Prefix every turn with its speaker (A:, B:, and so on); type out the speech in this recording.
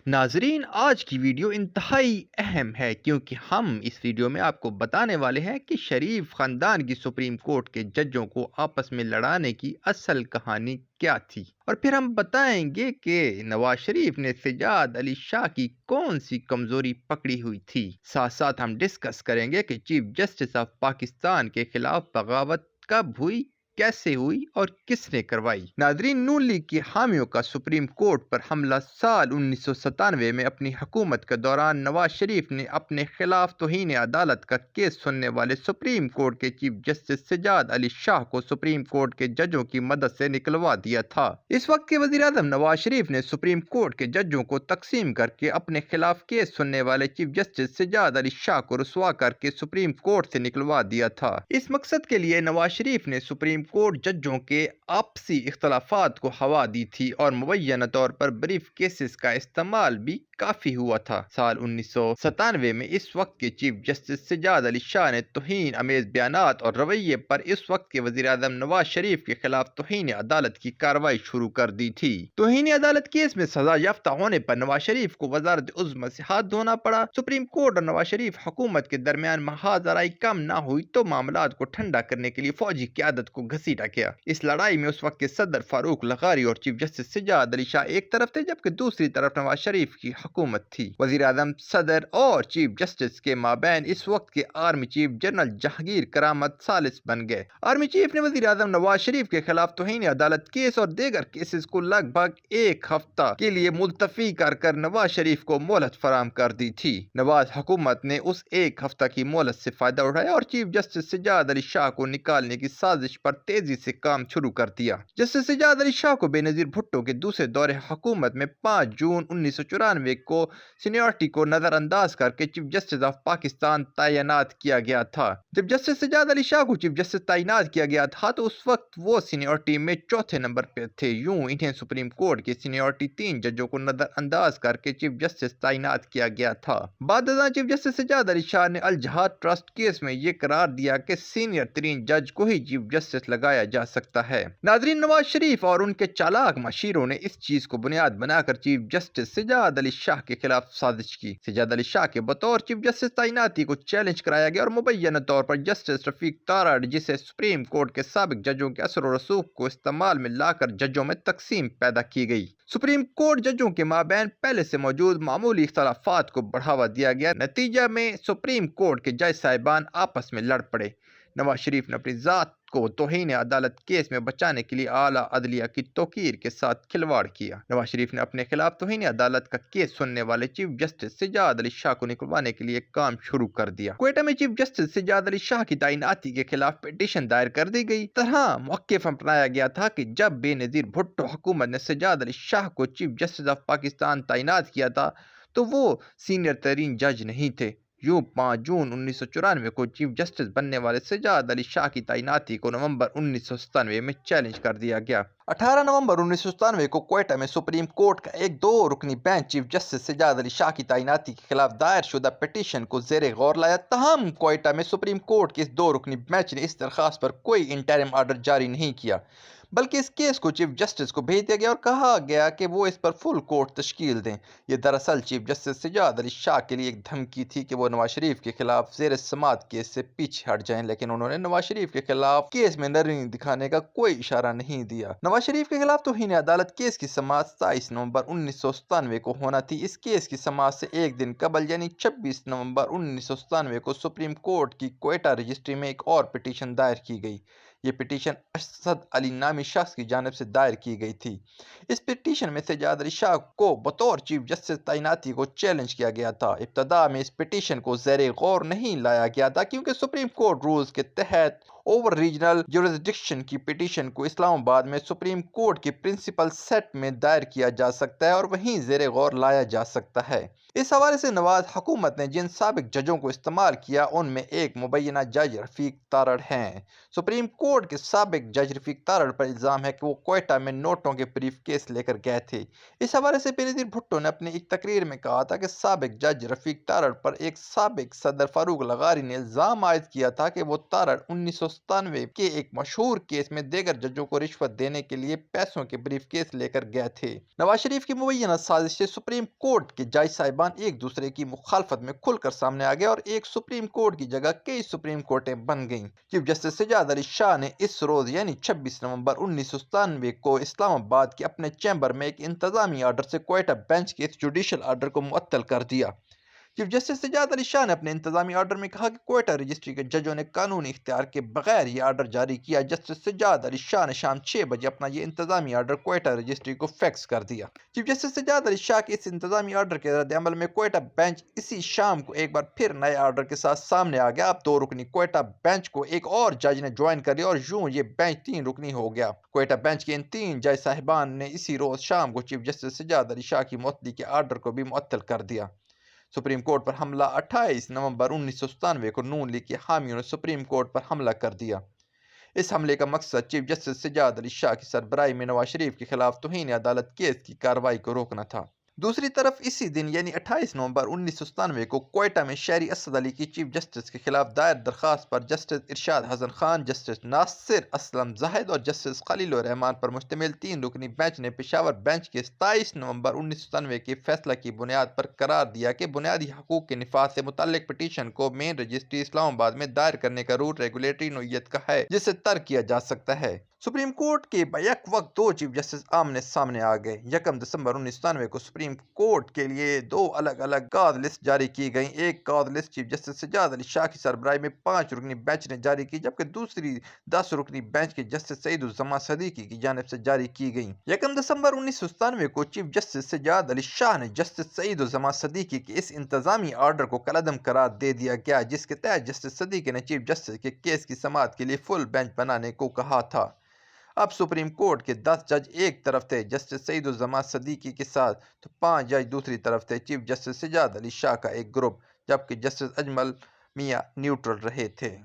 A: ناظرین، آج کی ویڈیو انتہائی اہم ہے کیونکہ ہم اس ویڈیو میں آپ کو بتانے والے ہیں کہ شریف خاندان کی سپریم کورٹ کے ججوں کو آپس میں لڑانے کی اصل کہانی کیا تھی، اور پھر ہم بتائیں گے کہ نواز شریف نے سجاد علی شاہ کی کون سی کمزوری پکڑی ہوئی تھی۔ ساتھ ساتھ ہم ڈسکس کریں گے کہ چیف جسٹس آف پاکستان کے خلاف بغاوت کب ہوئی، کیسے ہوئی اور کس نے کروائی۔ ناظرین، نون لیگ کی حامیوں کا سپریم کورٹ پر حملہ سال 1997 میں اپنی حکومت کے دوران نواز شریف نے اپنے خلاف توہین عدالت کا کیس سننے والے سپریم کورٹ کے چیف جسٹس سجاد علی شاہ کو سپریم کورٹ کے ججوں کی مدد سے نکلوا دیا تھا۔ اس وقت کے وزیر اعظم نواز شریف نے سپریم کورٹ کے ججوں کو تقسیم کر کے اپنے خلاف کیس سننے والے چیف جسٹس سجاد علی شاہ کو رسوا کر کے سپریم کورٹ سے نکلوا دیا تھا۔ اس مقصد کے لیے نواز شریف نے سپریم کورٹ ججوں کے آپسی اختلافات کو ہوا دی تھی اور مبینہ طور پر بریف کیسز کا استعمال بھی کافی ہوا تھا۔ سال 1997 میں اس وقت کے چیف جسٹس سجاد علی شاہ نے توہین امیز بیانات اور رویے پر اس وقت کے وزیر اعظم نواز شریف کے خلاف توہین عدالت کی کارروائی شروع کر دی تھی۔ توہین عدالت کیس میں سزا یافتہ ہونے پر نواز شریف کو وزارت عظمیٰ سے ہاتھ دھونا پڑا۔ سپریم کورٹ اور نواز شریف حکومت کے درمیان محاذ آرائی کم نہ ہوئی تو معاملات کو ٹھنڈا کرنے کے لیے فوجی قیادت کو گھسیٹا گیا۔ اس لڑائی میں اس وقت کے صدر فاروق لغاری اور چیف جسٹس سجاد علی شاہ ایک طرف تھے، جبکہ دوسری طرف نواز شریف کی حکومت تھی۔ وزیر اعظم، صدر اور چیف جسٹس کے مابین اس وقت کے آرمی چیف جنرل جہانگیر کرامت ثالث بن گئے۔ آرمی چیف نے وزیر اعظم نواز شریف کے خلاف توہین عدالت کیس اور دیگر کیسز کو لگ بھگ ایک ہفتہ کے لیے ملتوی کر نواز شریف کو مہلت فراہم کر دی تھی۔ نواز حکومت نے اس ایک ہفتہ کی مہلت سے فائدہ اٹھایا اور چیف جسٹس سجاد علی شاہ کو نکالنے کی سازش پر تیزی سے کام شروع کر دیا۔ جسٹس سجاد علی شاہ کو بے نظیر بھٹو کے دوسرے دور حکومت میں 5 جون 1994 کو سینیورٹی کو نظر انداز کر کے چیف جسٹس آف پاکستان تعینات کیا گیا تھا۔ جب جسٹس سجاد علی شاہ کو چیف جسٹس تعینات کیا گیا تھا تو اس وقت وہ سینیورٹی میں چوتھے نمبر پہ تھے۔ یوں انہیں سپریم کورٹ کی سینیورٹی 3 ججوں کو نظر انداز کر کے چیف جسٹس تعینات کیا گیا تھا۔ بعد ازاں چیف جسٹس سجاد علی شاہ نے الجہاد ٹرسٹ کیس میں یہ قرار دیا کہ سینئر ترین جج کو ہی چیف جسٹس لگایا جا سکتا ہے۔ ناظرین، نواز شریف اور ان کے چالاک مشیروں نے اس چیز کو بنیاد بنا کر چیف جسٹس سجاد علی شاہ کے خلاف سازش کی۔ سجاد علی شاہ کے بطور چیف جسٹس تعیناتی کو چیلنج کرایا گیا اور مبینہ طور پر جسٹس رفیق تارڑ، جسے سپریم کورٹ کے سابق ججوں کے اثر و رسوخ کو استعمال میں لا کر ججوں میں تقسیم پیدا کی گئی۔ سپریم کورٹ ججوں کے مابین پہلے سے موجود معمولی اختلافات کو بڑھاوا دیا گیا۔ نتیجہ میں سپریم کورٹ کے جج صاحبان آپس میں لڑ پڑے۔ نواز شریف نے اپنی ذات کو توہین عدالت کیس میں بچانے کے لیے اعلیٰ عدلیہ کی توقیر کے ساتھ کھلواڑ کیا۔ نواز شریف نے اپنے خلاف توہین عدالت کا کیس سننے والے چیف جسٹس سجاد علی شاہ کو نکلوانے کے لیے کام شروع کر دیا۔ کوئٹہ میں چیف جسٹس سجاد علی شاہ کی تعیناتی کے خلاف پٹیشن دائر کر دی گئی۔ طرح موقف اپنایا گیا تھا کہ جب بے نظیر بھٹو حکومت نے سجاد علی شاہ کو چیف جسٹس آف پاکستان تعینات کیا تھا تو وہ سینئر ترین جج نہیں تھے۔ یوں 5 جون 1994 کو چیف جسٹس بننے والے سجاد علی شاہ کی تعیناتی کو نومبر 1997 میں چیلنج کر دیا گیا۔ 18 نومبر 1997 کو کوئٹہ میں سپریم کورٹ کا ایک 2 رکنی bench chief justice Sajjad Ali Shah کی تعیناتی کے خلاف دائر شدہ پٹیشن کو زیر غور لایا۔ تاہم کوئٹہ میں سپریم کورٹ کے اس 2 رکنی بینچ نے اس درخواست پر کوئی انٹرم آرڈر جاری نہیں کیا، بلکہ اس کیس کو چیف جسٹس کو بھیج دیا گیا اور کہا گیا کہ وہ اس پر فل کورٹ تشکیل دیں۔ یہ دراصل چیف جسٹس سجاد علی شاہ کے لیے ایک دھمکی تھی کہ وہ نواز شریف کے خلاف زیر سماعت کیس سے پیچھے ہٹ جائیں، لیکن انہوں نے نواز شریف کے خلاف کیس میں نرمی دکھانے کا کوئی اشارہ نہیں دیا۔ نواز شریف کے خلاف توہین عدالت کیس کی سماعت 27 نومبر 1997 کو ہونا تھی۔ اس کیس کی سماعت سے ایک دن قبل یعنی 26 نومبر 1997 کو سپریم کورٹ کی کوئٹہ رجسٹری میں ایک اور پٹیشن دائر کی گئی۔ یہ پٹیشن اسد علی نامی شخص کی جانب سے دائر کی گئی تھی۔ اس پٹیشن میں سجاد علی شاہ کو بطور چیف جسٹس تعیناتی کو چیلنج کیا گیا تھا۔ ابتدا میں اس پٹیشن کو زیر غور نہیں لایا گیا تھا کیونکہ سپریم کورٹ رولز کے تحت اوور ریجنل جورسڈکشن کی پٹیشن کو اسلام آباد میں سپریم کورٹ کے پرنسپل سیٹ میں دائر کیا جا سکتا ہے اور وہیں زیر غور لایا جا سکتا ہے۔ اس حوالے سے نواز حکومت نے جن سابق ججوں کو استعمال کیا ان میں ایک مبینہ جج رفیق تارڑ ہیں۔ سپریم کورٹ کے سابق جج رفیق تارڑ پر الزام ہے کہ وہ کوئٹہ میں نوٹوں کے بریف کیس لے کر گئے تھے۔ اس حوالے سے بے نظیر بھٹو نے اپنی ایک تقریر میں کہا تھا کہ سابق جج رفیق تارڑ پر ایک سابق صدر فاروق لغاری نے الزام عائد کیا تھا کہ وہ تارڑ 1997 کے ایک مشہور کیس میں دیگر ججوں کو رشوت دینے کے لیے پیسوں کے بریف کیس لے کر گئے تھے۔ نواز شریف کی مبینہ سازش سے سپریم کورٹ کے جج صاحبان ایک دوسرے کی مخالفت میں کھل کر سامنے آ گئے اور ایک سپریم کورٹ کی جگہ کئی سپریم کورٹیں بن گئیں۔ چیف جسٹس سجاد علی شاہ نے اس روز یعنی 26 نومبر 1997 کو اسلام آباد کے اپنے چیمبر میں ایک انتظامی آرڈر سے کوئٹہ بینچ کے اس جوڈیشل آرڈر کو معطل کر دیا۔ چیف جسٹس سجاد علی شاہ نے اپنے انتظامی آرڈر میں کہا کہ کوئٹہ رجسٹری کے ججوں نے قانونی اختیار کے بغیر یہ آرڈر جاری کیا۔ جسٹس سجاد علی شاہ نے شام 6 بجے اپنا یہ انتظامی آرڈر کوئٹہ رجسٹری کو فیکس کر دیا۔ چیف جسٹس سجاد علی شاہ کے اس انتظامی آرڈر کے رد عمل میں کوئٹہ بینچ اسی شام کو ایک بار پھر نئے آرڈر کے ساتھ سامنے آ گیا۔ اب 2 رکنی کوئٹہ بینچ کو ایک اور جج نے جوائن کر لیا اور یوں یہ بینچ 3 رکنی ہو گیا۔ کوئٹہ بینچ کے ان 3 جج صاحبان نے اسی روز شام کو چیف جسٹس سجاد علی شاہ کی معطلی کے آرڈر کو بھی معطل کر دیا۔ سپریم کورٹ پر حملہ 28 نومبر 1997 کو نون لیگ کے حامیوں نے سپریم کورٹ پر حملہ کر دیا۔ اس حملے کا مقصد چیف جسٹس سجاد علی شاہ کی سربراہی میں نواز شریف کے خلاف توہین عدالت کیس کی کارروائی کو روکنا تھا۔ دوسری طرف اسی دن یعنی 28 نومبر 1997 کو کوئٹہ میں شہری اسد علی کی چیف جسٹس کے خلاف دائر درخواست پر جسٹس ارشاد حسن خان، جسٹس ناصر اسلم زاہد اور جسٹس خلیل الرحمان پر مشتمل 3 رکنی بینچ نے پشاور بینچ کے 27 نومبر 1997 کے فیصلہ کی بنیاد پر قرار دیا کہ بنیادی حقوق کے نفاذ سے متعلق پٹیشن کو مین رجسٹری اسلام آباد میں دائر کرنے کا رول ریگولیٹری نوعیت کا ہے جسے ترک کیا جا سکتا ہے۔ سپریم کورٹ کے بیک وقت 2 چیف جسٹس آمنے سامنے آ گئے۔ 1 دسمبر 1997 کو سپریم کورٹ کے لیے 2 الگ الگ کاز لسٹ جاری کی گئیں۔ ایک cause list chief justice Sajjad Ali Shah کی سربراہی میں 5 رکنی بینچ نے جاری کی، جبکہ دوسری 10 رکنی بینچ کے جسٹس سعید الزماں صدیقی کی جانب سے جاری کی گئیں۔ 1 دسمبر 1997 کو چیف جسٹس سجاد علی شاہ نے جسٹس سعید الزماں صدیقی کے اس انتظامی آرڈر کو کالعدم قرار دے دیا گیا، جس کے تحت جسٹس صدیقی نے چیف جسٹس کے کیس کی سماعت کے لیے فل بینچ بنانے کو کہا تھا۔ اب سپریم کورٹ کے 10 جج ایک طرف تھے جسٹس سعید الزماں صدیقی کے ساتھ، تو 5 جج دوسری طرف تھے چیف جسٹس سجاد علی شاہ کا ایک گروپ، جبکہ جسٹس اجمل میاں نیوٹرل رہے تھے۔